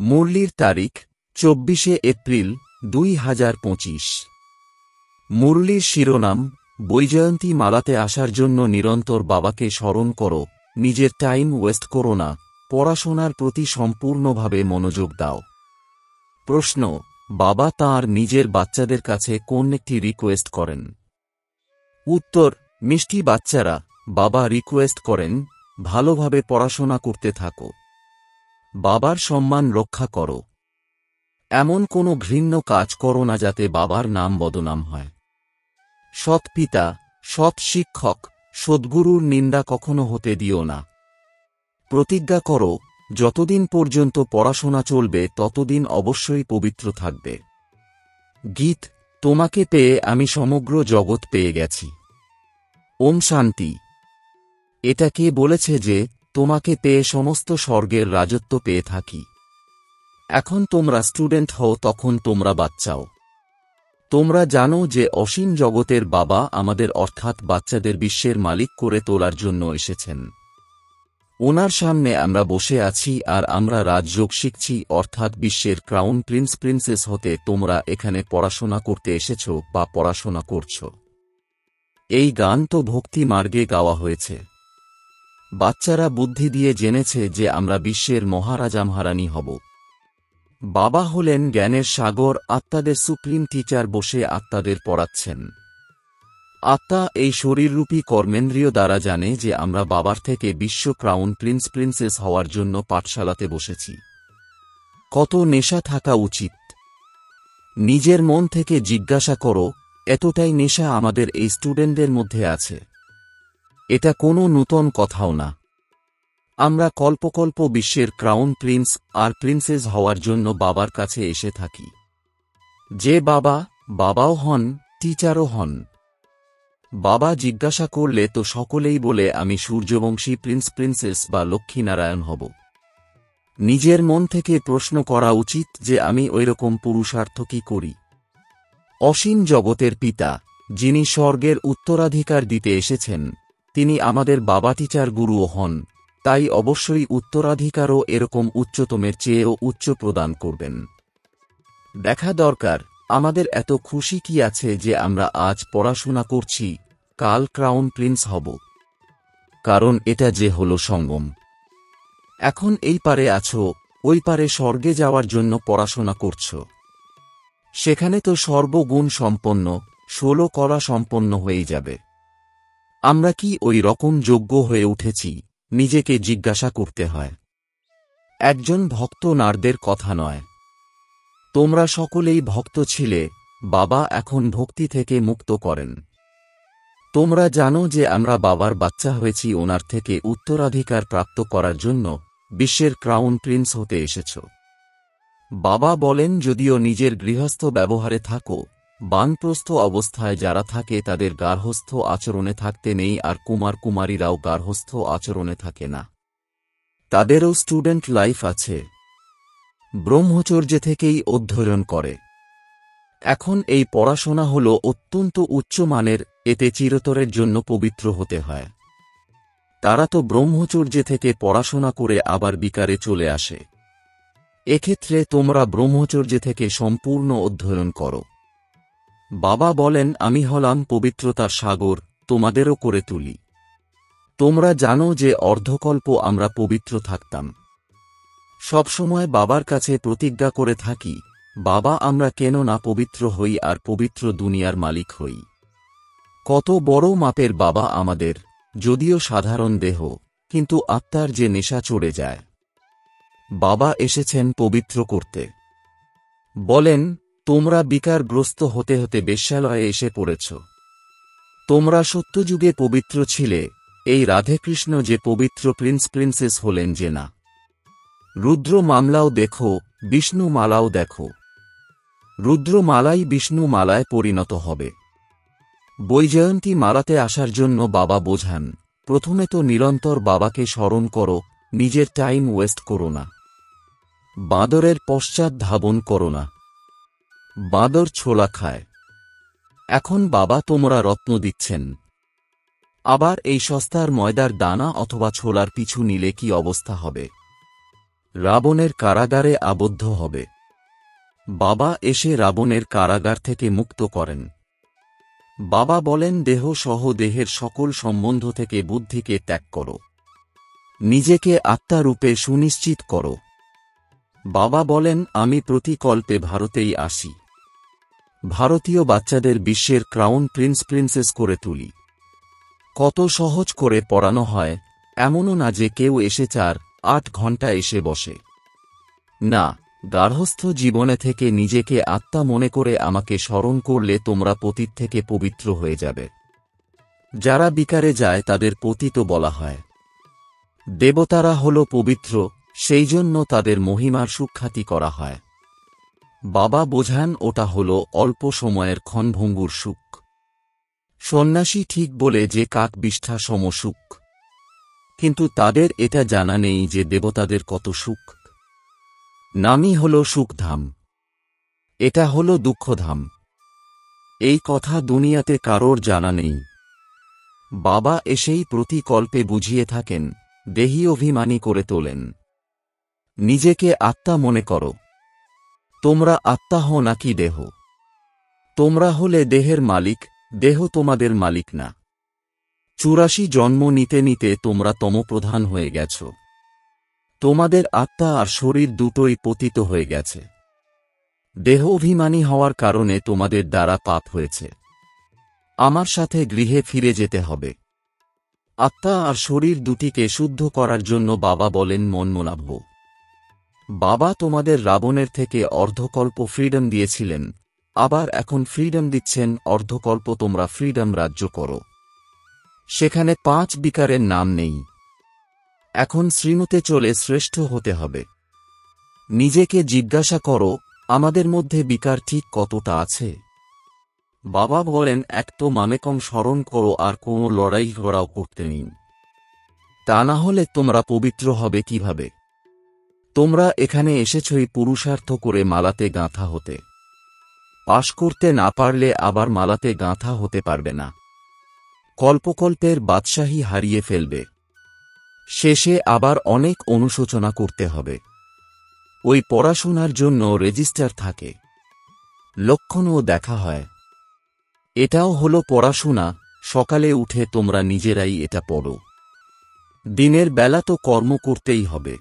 মুরলির তারিখ 24 এপ্রিল 2025। মুরলির শিরোনাম, বৈজয়ন্তী মালাতে আসার জন্য নিরন্তর বাবাকে স্মরণ করো, নিজের টাইম ওয়েস্ট করো না, পড়াশোনার প্রতি সম্পূর্ণভাবে মনোযোগ দাও। প্রশ্ন, বাবা তাঁর নিজের বাচ্চাদের কাছে কোন একটি রিকোয়েস্ট করেন? উত্তর, মিষ্টি বাচ্চারা, বাবা রিকোয়েস্ট করেন, ভালোভাবে পড়াশোনা করতে থাকো, বাবার সম্মান রক্ষা করো, এমন কোনো ঘৃণ্য কাজ করো না যাতে বাবার নাম বদনাম হয়। সৎ পিতা, সৎ শিক্ষক, সদ্গুরুর নিন্দা কখনো হতে দিও না। প্রতিজ্ঞা করো, যতদিন পর্যন্ত পড়াশোনা চলবে ততদিন অবশ্যই পবিত্র থাকবে। গীত, তোমাকে পেয়ে আমি সমগ্র জগৎ পেয়ে গেছি। ওম শান্তি। এটা কে বলেছে যে তোমাকে পেয়ে সমস্ত স্বর্গের রাজত্ব পেয়ে থাকি? এখন তোমরা স্টুডেন্ট হও, তখন তোমরা বাচ্চাও। তোমরা জানো যে অসীম জগতের বাবা আমাদের অর্থাৎ বাচ্চাদের বিশ্বের মালিক করে তোলার জন্য এসেছেন। ওনার সামনে আমরা বসে আছি আর আমরা রাজযোগ শিখছি, অর্থাৎ বিশ্বের ক্রাউন প্রিন্স প্রিন্সেস হতে তোমরা এখানে পড়াশোনা করতে এসেছ বা পড়াশোনা করছ। এই গান তো ভক্তি মার্গে গাওয়া হয়েছে। বাচ্চারা বুদ্ধি দিয়ে জেনেছে যে আমরা বিশ্বের মহারাজা মহারানী হব। বাবা হলেন জ্ঞানের সাগর, আত্মাদের সুপ্রিম টিচার বসে আত্মাদের পড়াচ্ছেন। আত্মা এই শরীররূপী কর্মেন্দ্রিয় দ্বারা জানে যে আমরা বাবার থেকে বিশ্ব ক্রাউন প্রিন্স প্রিন্সেস হওয়ার জন্য পাঠশালাতে বসেছি। কত নেশা থাকা উচিত? নিজের মন থেকে জিজ্ঞাসা করো, এতটাই নেশা আমাদের এই স্টুডেন্টদের মধ্যে আছে? এটা কোনো নূতন কথাও না। আমরা কল্পকল্প বিশ্বের ক্রাউন প্রিন্স আর প্রিন্সেস হওয়ার জন্য বাবার কাছে এসে থাকি। যে বাবা, বাবাও হন, টিচারও হন। বাবা জিজ্ঞাসা করলে তো সকলেই বলে আমি সূর্যবংশী প্রিন্স প্রিন্সেস বা লক্ষ্মীনারায়ণ হব। নিজের মন থেকে প্রশ্ন করা উচিত যে আমি ওইরকম পুরুষার্থ কি করি? অসীম জগতের পিতা, যিনি স্বর্গের উত্তরাধিকার দিতে এসেছেন, তিনি আমাদের বাবা টিচার গুরুও হন, তাই অবশ্যই উত্তরাধিকারও এরকম উচ্চতমের চেয়েও উচ্চ প্রদান করবেন। দেখা দরকার আমাদের এত খুশি কি আছে যে আমরা আজ পড়াশোনা করছি, কাল ক্রাউন প্রিন্স হব। কারণ এটা যে হলো সঙ্গম। এখন এই পারে আছো, ওই পারে স্বর্গে যাওয়ার জন্য পড়াশোনা করছ। সেখানে তো সর্বগুণ সম্পন্ন, 16 কলা সম্পন্ন হয়ে যাবে। আমরা কি ওই রকম যোগ্য হয়ে উঠেছি? নিজেকে জিজ্ঞাসা করতে হয়। একজন ভক্ত নারদের কথা নয়। তোমরা সকলেই ভক্ত ছিলে, বাবা এখন ভক্তি থেকে মুক্ত করেন। তোমরা জানো যে আমরা বাবার বাচ্চা হয়েছি ওনার থেকে উত্তরাধিকার প্রাপ্ত করার জন্য, বিশ্বের ক্রাউন প্রিন্স হতে এসেছ। বাবা বলেন যদিও নিজের গৃহস্থ ব্যবহারে থাকো, বানপ্রস্থ অবস্থায় যারা থাকে তাদের গার্হস্থ্য আচরণে থাকতে নেই, আর কুমার কুমারীরাও গার্হস্থ্য আচরণে থাকে না। তাদেরও স্টুডেন্ট লাইফ আছে। ব্রহ্মচর্যে থেকেই অধ্যয়ন করে। এখন এই পড়াশোনা হল অত্যন্ত উচ্চমানের, এতে চিরতরের জন্য পবিত্র হতে হয়। তারা তো ব্রহ্মচর্যে থেকে পড়াশোনা করে আবার বিকারে চলে আসে। এক্ষেত্রে তোমরা ব্রহ্মচর্যে থেকে সম্পূর্ণ অধ্যয়ন করো। বাবা বলেন আমি হলাম পবিত্রতার সাগর, তোমাদেরও করে তুলি। তোমরা জানো যে অর্ধকল্প আমরা পবিত্র থাকতাম। সবসময় বাবার কাছে প্রতিজ্ঞা করে থাকি, বাবা আমরা কেন না পবিত্র হই আর পবিত্র দুনিয়ার মালিক হই। কত বড় মাপের বাবা আমাদের, যদিও সাধারণ দেহ, কিন্তু আত্মার যে নেশা চড়ে যায়। বাবা এসেছেন পবিত্র করতে। বলেন তোমরা বিকারগ্রস্ত হতে হতে বেশ্যালয়ে এসে পড়েছ। তোমরা সত্যযুগে পবিত্র ছিলে, এই রাধেকৃষ্ণ যে পবিত্র প্রিন্স প্রিন্সেস হলেন যে না। রুদ্র মামলাও দেখো, বিষ্ণু মালাও দেখো। রুদ্র মালাই বিষ্ণু মালায় পরিণত হবে। বৈজয়ন্তী মালাতে আসার জন্য বাবা বোঝান, প্রথমে তো নিরন্তর বাবাকে স্মরণ করো, নিজের টাইম ওয়েস্ট করো না। বাঁদরের পশ্চাৎ ধাবন করো না। বাঁদর ছোলা খায়। এখন বাবা তোমরা রত্ন দিচ্ছেন, আবার এই সস্তার ময়দার দানা অথবা ছোলার পিছু নিলে কি অবস্থা হবে? রাবণের কারাগারে আবদ্ধ হবে। বাবা এসে রাবণের কারাগার থেকে মুক্ত করেন। বাবা বলেন, দেহ সহ দেহের সকল সম্বন্ধ থেকে বুদ্ধিকে ত্যাগ করো, নিজেকে আত্মারূপে সুনিশ্চিত করো। বাবা বলেন, আমি প্রতিকল্পে ভারতেই আসি। ভারতীয় বাচ্চাদের বিশ্বের ক্রাউন প্রিন্সেস করে তুলি। কত সহজ করে পড়ানো হয়, এমনও না যে কেউ এসে 4-8 ঘন্টা এসে বসে। না, গার্হস্থ্য জীবনে থেকে নিজেকে আত্মা মনে করে আমাকে স্মরণ করলে তোমরা পতিত থেকে পবিত্র হয়ে যাবে। যারা বিকারে যায় তাদের পতিত বলা হয়। দেবতারা হল পবিত্র, সেই জন্য তাদের মহিমার সুখ্যাতি করা হয়। বাবা বোঝান ওটা হল অল্প সময়ের ক্ষণভঙ্গুর সুখ। সন্ন্যাসী ঠিক বলে যে কাক বিষ্ঠা সম সুখ, কিন্তু তাদের এটা জানা নেই যে দেবতাদের কত সুখ। নামই হল সুখধাম, এটা হল দুঃখধাম। এই কথা দুনিয়াতে কারোর জানা নেই। বাবা এসেই প্রতিকল্পে বুঝিয়ে থাকেন, দেহী অভিমানী করে তোলেন। নিজেকে আত্মা মনে করো। তোমরা আত্মা হও নাকি দেহ? তোমরা হলে দেহের মালিক, দেহ তোমাদের মালিক না। 84 জন্ম নিতে নিতে তোমরা তমপ্রধান হয়ে গেছ। তোমাদের আত্মা আর শরীর দুটোই পতিত হয়ে গেছে। দেহ অভিমানী হওয়ার কারণে তোমাদের দ্বারা পাপ হয়েছে। আমার সাথে গৃহে ফিরে যেতে হবে। আত্মা আর শরীর দুটিকে শুদ্ধ করার জন্য বাবা বলেন, মনমনাভ। বাবা তোমাদের রাবণের থেকে অর্ধকল্প ফ্রিডম দিয়েছিলেন, আবার এখন ফ্রিডম দিচ্ছেন অর্ধকল্প। তোমরা ফ্রিডম রাজ্য করো। সেখানে 5 বিকারের নাম নেই। এখন শ্রীমতে চলে শ্রেষ্ঠ হতে হবে। নিজেকে জিজ্ঞাসা করো, আমাদের মধ্যে বিকার ঠিক কতটা আছে? বাবা বলেন, এক তো মামেকং স্মরণ করো আর কোনো লড়াই ঘোড়াও করতে নিন। তা না হলে তোমরা পবিত্র হবে কিভাবে? তোমরা এখানে এসেছই পুরুষার্থ করে মালাতে গাঁথা হতে। পাশ করতে না পারলে আবার মালাতে গাঁথা হতে পারবে না। কল্পকল্পের বাদশাহী হারিয়ে ফেলবে। শেষে আবার অনেক অনুশোচনা করতে হবে। ওই পড়াশোনার জন্য রেজিস্টার থাকে, লক্ষণও দেখা হয়। এটাও হলো পড়াশোনা। সকালে উঠে তোমরা নিজেরাই এটা পড়ো। দিনের বেলা তো কর্ম করতেই হবে।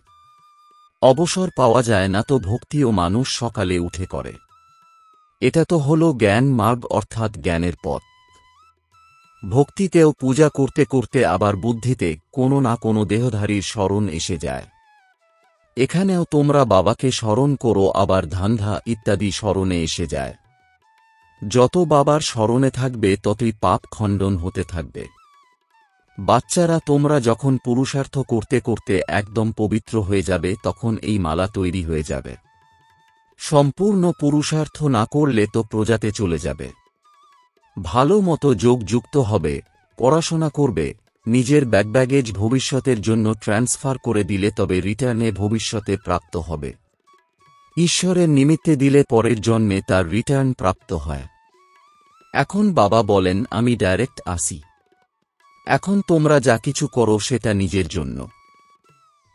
অবসর পাওয়া যায় না তো ভক্তিও মানুষ সকালে উঠে করে। এটা তো হলো জ্ঞান মার্গ, অর্থাৎ জ্ঞানের পথ। ভক্তিতেও পূজা করতে করতে আবার বুদ্ধিতে কোনো না কোনো দেহধারীর স্মরণ এসে যায়। এখানেও তোমরা বাবাকে স্মরণ করো, আবার ধান্ধা ইত্যাদি স্মরণে এসে যায়। যত বাবার স্মরণে থাকবে ততই পাপ খণ্ডন হতে থাকবে। বাচ্চারা, তোমরা যখন পুরুষার্থ করতে করতে একদম পবিত্র হয়ে যাবে তখন এই মালা তৈরি হয়ে যাবে। সম্পূর্ণ পুরুষার্থ না করলে তো প্রজাতে চলে যাবে। ভালো মতো যোগ যুক্ত হবে, পড়াশোনা করবে, নিজের ব্যাগেজ ভবিষ্যতের জন্য ট্রান্সফার করে দিলে তবে রিটার্নে ভবিষ্যতে প্রাপ্ত হবে। ঈশ্বরের নিমিত্তে দিলে পরের জন্মে তার রিটার্ন প্রাপ্ত হয়। এখন বাবা বলেন, আমি ডাইরেক্ট আসি। এখন তোমরা যা কিছু করো সেটা নিজের জন্য।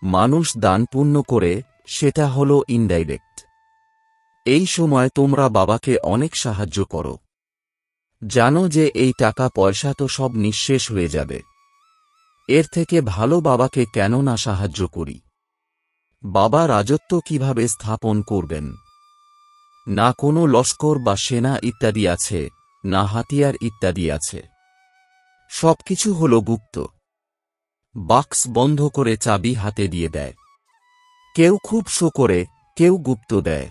মানুষ দান পুণ্য করে, সেটা হলো ইনডাইরেক্ট। এই সময় তোমরা বাবাকে অনেক সাহায্য করো। জানো যে এই টাকা পয়সা তো সব নিঃশেষ হয়ে যাবে। এর থেকে ভালো বাবাকে কেন না সাহায্য করি? বাবা রাজত্ব কিভাবে স্থাপন করবেন? না কোনো লস্কর বা সেনা ইত্যাদি আছে, না হাতিয়ার ইত্যাদি আছে। সবকিছু হল গুপ্ত। বাক্স বন্ধ করে চাবি হাতে দিয়ে দেয়। কেউ খুব শো করে, কেউ গুপ্ত দেয়।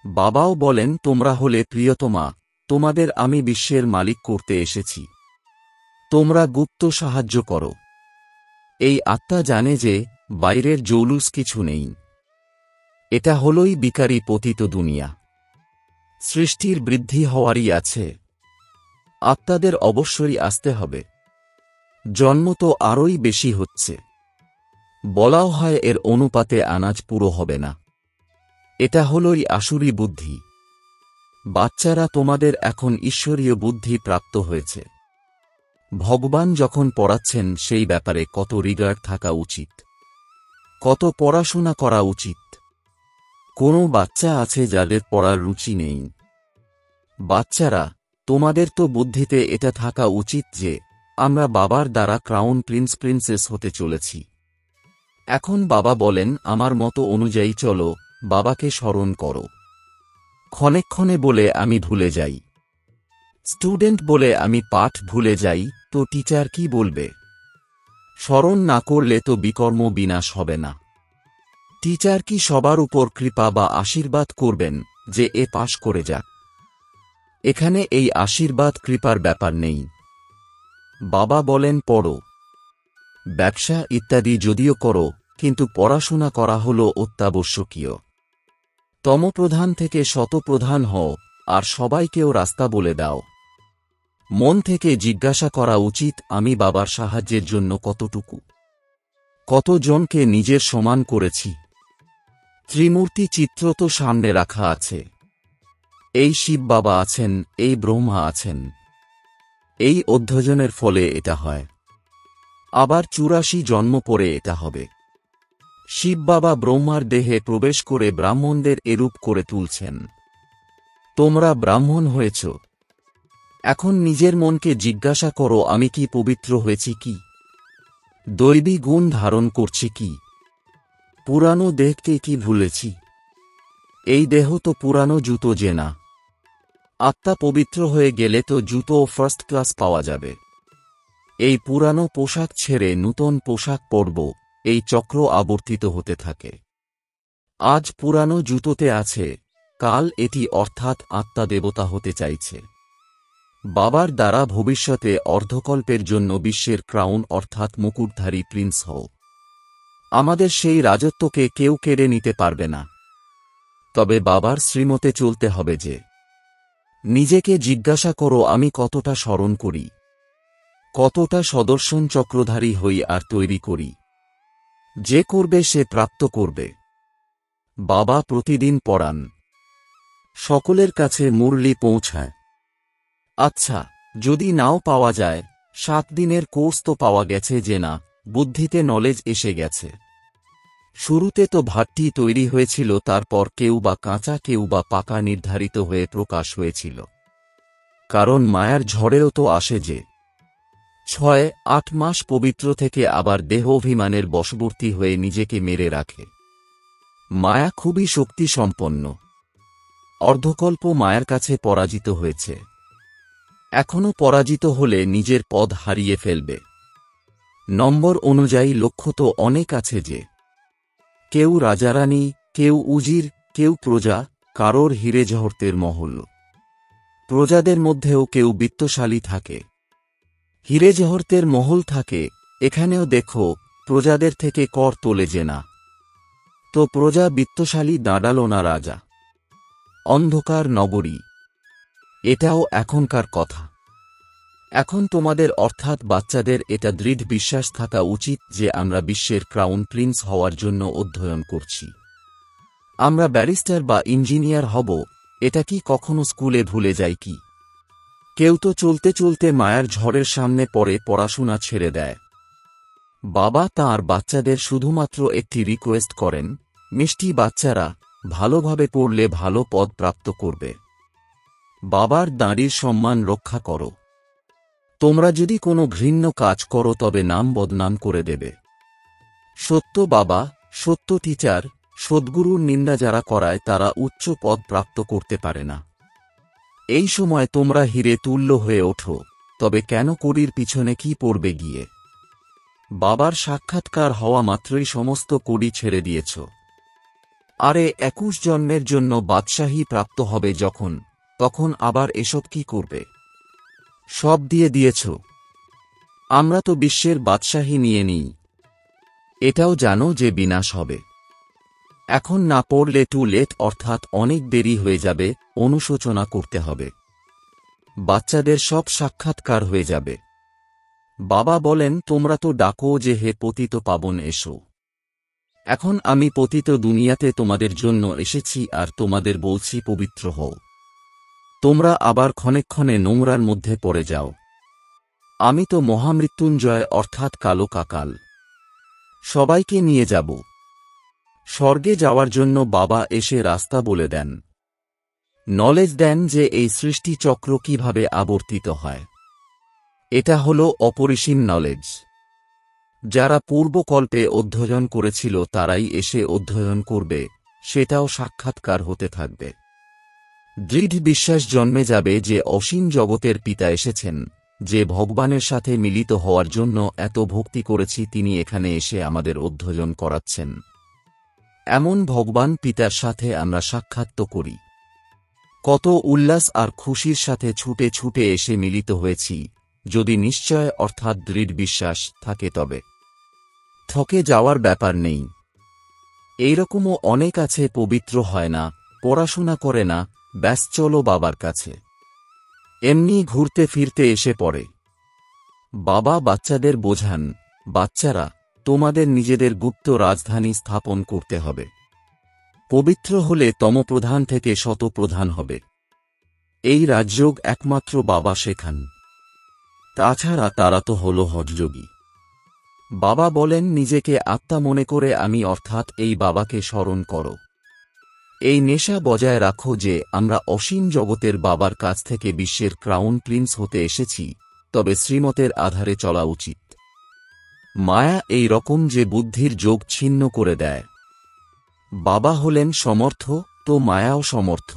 বাবাও বলেন, তোমরা হলে প্রিয়তমা, তোমাদের আমি বিশ্বের মালিক করতে এসেছি। তোমরা গুপ্ত সাহায্য করো। এই আত্মা জানে যে বাইরের জৌলুস কিছু নেই। এটা হলই বিকারী পতিত দুনিয়া। সৃষ্টির বৃদ্ধি হওয়ারই আছে। আত্মাদের অবশ্যই আসতে হবে। জন্ম তো আরোই বেশি হচ্ছে। বলাও হয় এর অনুপাতে আনাজ পুরো হবে না। এটা হলই আসুরি বুদ্ধি। বাচ্চারা, তোমাদের এখন ঈশ্বরীয় বুদ্ধি প্রাপ্ত হয়েছে। ভগবান যখন পড়াচ্ছেন সেই ব্যাপারে কত রিগার্ড থাকা উচিত। কত পড়াশোনা করা উচিত। কোনো বাচ্চা আছে যাদের পড়ার রুচি নেই? বাচ্চারা, তোমাদের তো বুদ্ধিতে এটা থাকা উচিত যে আমরা বাবার দ্বারা ক্রাউন প্রিন্স প্রিন্সেস হতে চলেছি। এখন বাবা বলেন আমার মতো অনুযায়ী চলো, বাবাকে স্মরণ করো। ক্ষণে বলে আমি ভুলে যাই। স্টুডেন্ট বলে আমি পাঠ ভুলে যাই, তো টিচার কি বলবে? স্মরণ না করলে তো বিকর্ম বিনাশ হবে না। টিচার কি সবার উপর কৃপা বা আশীর্বাদ করবেন যে এ পাশ করে যাক? এখানে এই আশীর্বাদ কৃপার ব্যাপার নেই। বাবা বলেন পড়ো, ব্যবসা ইত্যাদি যদিও করো, কিন্তু পড়াশোনা করা হল অত্যাবশ্যকীয়। তমপ্রধান থেকে শতপ্রধান হও, আর সবাইকেও রাস্তা বলে দাও। মন থেকে জিজ্ঞাসা করা উচিত আমি বাবার সাহায্যের জন্য কতজনকে নিজের সমান করেছি। ত্রিমূর্তি চিত্র তো সামনে রাখা আছে। এই শিব বাবা আছেন, এই ব্রহ্মা আছেন। এই অধ্যয়নের ফলে এটা হয়। আবার ৮৪ জন্ম পরে এটা হবে। শিব বাবা ব্রহ্মার দেহে প্রবেশ করে ব্রাহ্মণদের এরূপ করে তুলছেন। তোমরা ব্রাহ্মণ হয়েছ। এখন নিজের মনকে জিজ্ঞাসা করো আমি কি পবিত্র হয়েছি কি? দৈবী গুণ ধারণ করছি কি? পুরানো দেহকে কি ভুলেছি? এই দেহ তো পুরানো জুতো যে না। আত্মা পবিত্র হয়ে গেলে তো জুতো ফার্স্ট ক্লাস পাওয়া যাবে। এই পুরানো পোশাক ছেড়ে নূতন পোশাক পরব, এই চক্র আবর্তিত হতে থাকে। আজ পুরানো জুতোতে আছে, কাল এটি অর্থাৎ আত্মা দেবতা হতে চাইছে। বাবার দ্বারা ভবিষ্যতে অর্ধকল্পের জন্য বিশ্বের ক্রাউন অর্থাৎ মুকুটধারী প্রিন্স হও। আমাদের সেই রাজত্বকে কেউ কেড়ে নিতে পারবে না। তবে বাবার শ্রীমতে চলতে হবে যে। নিজেকে জিজ্ঞাসা করো আমি কতটা স্মরণ করি, কতটা সদর্শন চক্রধারী হই আর তৈরি করি। যে করবে সে প্রাপ্ত করবে। বাবা প্রতিদিন পড়ান, সকলের কাছে মুরলি পৌঁছায়। আচ্ছা, যদি নাও পাওয়া যায়, ৭ দিনের কোর্স তো পাওয়া গেছে যে না, বুদ্ধিতে নলেজ এসে গেছে। শুরুতে তো ভাট্টি তৈরি হয়েছিল, তারপর কেউ বা কাঁচা কেউ বা পাকা নির্ধারিত হয়ে প্রকাশ হয়েছিল। কারণ মায়ার ঝড়েও তো আসে যে ৬-৮ মাস পবিত্র থেকে আবার দেহ অভিমানের বশবর্তী হয়ে নিজেকে মেরে রাখে। মায়া খুবই শক্তি সম্পন্ন। অর্ধকল্প মায়ার কাছে পরাজিত হয়েছে। এখনও পরাজিত হলে নিজের পদ হারিয়ে ফেলবে। নম্বর অনুযায়ী লক্ষ্য তো অনেক আছে যে। কেউ রাজারানী, কেউ উজির, কেউ প্রজা, কারোর হিরে জহরতের মহল। প্রজাদের মধ্যেও কেউ বিত্তশালী থাকে। হিরে জহরতের মহল থাকে, এখানেও দেখো প্রজাদের থেকে কর তোলে যে না। তো প্রজা বিত্তশালী দাঁড়াল না রাজা। অন্ধকার নগরী, এটাও এখনকার কথা। এখন তোমাদের অর্থাৎ বাচ্চাদের এটা দৃঢ় বিশ্বাস থাকা উচিত যে আমরা বিশ্বের ক্রাউন প্রিন্স হওয়ার জন্য অধ্যয়ন করছি। আমরা ব্যারিস্টার বা ইঞ্জিনিয়ার হব, এটা কি কখনো স্কুলে ভুলে যায় কি? কেউ তো চলতে চলতে মায়ার ঝড়ের সামনে পড়ে পড়াশোনা ছেড়ে দেয়। বাবা তাঁর বাচ্চাদের শুধুমাত্র একটি রিকোয়েস্ট করেন, মিষ্টি বাচ্চারা, ভালোভাবে পড়লে ভালো পদ প্রাপ্ত করবে। বাবার দাঁড়ির সম্মান রক্ষা করো। তোমরা যদি কোনো ঘৃণ্য কাজ করো তবে নাম বদনাম করে দেবে। সত্য বাবা, সত্য টিচার, সদ্গুরুর নিন্দা যারা করায় তারা উচ্চ পদ প্রাপ্ত করতে পারে না। এই সময় তোমরা হিরে তুল্য হয়ে ওঠো, তবে কেন কড়ির পিছনে কি পড়বে গিয়ে? বাবার সাক্ষাৎকার হওয়া মাত্রই সমস্ত কড়ি ছেড়ে দিয়েছ। আরে ২১ জন্মের জন্য বাদশাহী প্রাপ্ত হবে যখন, তখন আবার এসব কি করবে? সব দিয়ে দিয়েছ। আমরা তো বিশ্বের বাদশাহী নিয়ে নিই। এটাও জানো যে বিনাশ হবে। এখন না পড়লে টু লেট, অর্থাৎ অনেক দেরি হয়ে যাবে, অনুশোচনা করতে হবে। বাচ্চাদের সব সাক্ষাৎকার হয়ে যাবে। বাবা বলেন তোমরা তো ডাকো যে হে পতিত পাবন এসো। এখন আমি পতিত দুনিয়াতে তোমাদের জন্য এসেছি আর তোমাদের বলছি পবিত্র হও। তোমরা আবার ক্ষণে নোংরার মধ্যে পড়ে যাও। আমি তো মহামৃত্যুঞ্জয় অর্থাৎ কালো কাকাল। সবাইকে নিয়ে যাব। স্বর্গে যাওয়ার জন্য বাবা এসে রাস্তা বলে দেন। নলেজ দেন যে এই সৃষ্টি চক্র কিভাবে আবর্তিত হয়। এটা হল অপরিসীম নলেজ। যারা পূর্বকল্পে অধ্যয়ন করেছিল তারাই এসে অধ্যয়ন করবে, সেটাও সাক্ষাৎকার হতে থাকবে। দৃঢ় বিশ্বাস জন্মে যাবে যে অসীম জগতের পিতা এসেছেন, যে ভগবানের সাথে মিলিত হওয়ার জন্য এত ভক্তি করেছি তিনি এখানে এসে আমাদের অধ্যয়ন করাচ্ছেন। এমন ভগবান পিতার সাথে আমরা সাক্ষাৎ করি। কত উল্লাস আর খুশির সাথে ছুটে ছুটে এসে মিলিত হয়েছি, যদি নিশ্চয় অর্থাৎ দৃঢ় বিশ্বাস থাকে তবে ঠকে যাওয়ার ব্যাপার নেই। এইরকমও অনেক আছে পবিত্র হয় না, পড়াশোনা করে না, ব্যাস চলো বাবার কাছে, এমনি ঘুরতে ফিরতে এসে পড়ে। বাবা বাচ্চাদের বোঝান, বাচ্চারা, তোমাদের নিজেদের গুপ্ত রাজধানী স্থাপন করতে হবে। পবিত্র হলে তমপ্রধান থেকে শতপ্রধান হবে। এই রাজযোগ একমাত্র বাবা শেখান। তাছাড়া তারা তো হল হঠযোগী। বাবা বলেন নিজেকে আত্মা মনে করে আমি অর্থাৎ এই বাবাকে স্মরণ করো। এই নেশা বজায় রাখো যে আমরা অসীম জগতের বাবার কাছ থেকে বিশ্বের ক্রাউন প্রিন্স হতে এসেছি, তবে শ্রীমতের আধারে চলা উচিত। মায়া এই রকম যে বুদ্ধির যোগ ছিন্ন করে দেয়। বাবা হলেন সমর্থ, তো মায়াও সমর্থ।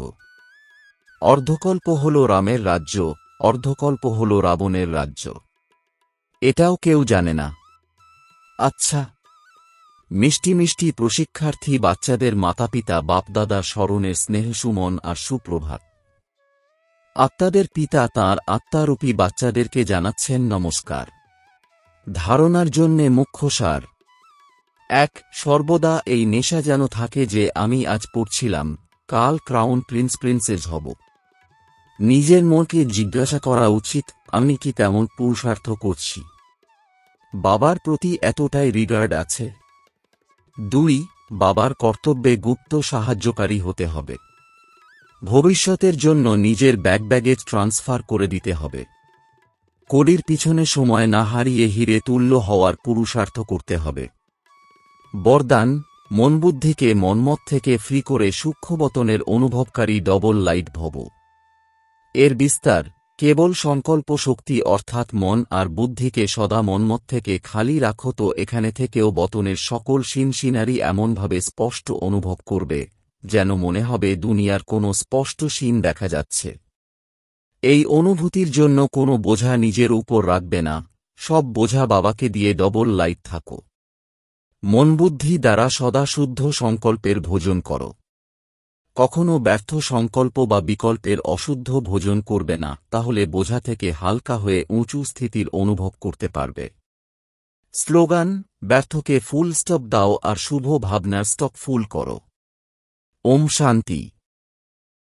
অর্ধকল্প হল রামের রাজ্য, অর্ধকল্প হল রাবণের রাজ্য। এটাও কেউ জানে না। আচ্ছা, মিষ্টি মিষ্টি প্রশিক্ষার্থী বাচ্চাদের মাতাপিতা বাপদাদা স্মরণের স্নেহসুমন আর সুপ্রভাত। আত্মাদের পিতা তাঁর আত্মারূপী বাচ্চাদেরকে জানাচ্ছেন নমস্কার। ধারণার জন্যে মুখ্য সার। ১. সর্বদা এই নেশা যেন থাকে যে আমি আজ পড়ছিলাম, কাল ক্রাউন প্রিন্সেস হব। নিজের মনকে জিজ্ঞাসা করা উচিত, আমি কি তেমন পুরুষার্থ করছি? বাবার প্রতি এতটাই রিগার্ড আছে? ২. বাবার কর্তব্যে গুপ্ত সাহায্যকারী হতে হবে। ভবিষ্যতের জন্য নিজের ব্যাগেজ ট্রান্সফার করে দিতে হবে। কড়ির পিছনে সময় না হারিয়ে হিরে তুল্য হওয়ার পুরুষার্থ করতে হবে। বরদান, মনবুদ্ধিকে মনমত থেকে ফ্রি করে সূক্ষ্মবতনের অনুভবকারী ডবল লাইট ভব। এর বিস্তার, কেবল সংকল্প শক্তি অর্থাৎ মন আর বুদ্ধিকে সদা মনমত থেকে খালি রাখো, তো এখানে থেকেও বতনের সকল সিনসিনারি এমনভাবে স্পষ্ট অনুভব করবে যেন মনে হবে দুনিয়ার কোনো স্পষ্ট সিন দেখা যাচ্ছে। এই অনুভূতির জন্য কোনো বোঝা নিজের উপর রাখবে না, সব বোঝা বাবাকে দিয়ে ডবল লাইট থাকো। মনবুদ্ধি দ্বারা সদা শুদ্ধ সংকল্পের ভোজন করো। কখনো ব্যর্থ সংকল্প বা বিকল্পের অশুদ্ধ ভোজন করবে না, তাহলে বোঝা থেকে হালকা হয়ে উঁচু স্থিতির অনুভব করতে পারবে। স্লোগান, ব্যর্থকে ফুল স্টপ দাও আর শুভ ভাবনার স্টক ফুল করো। ওম শান্তি।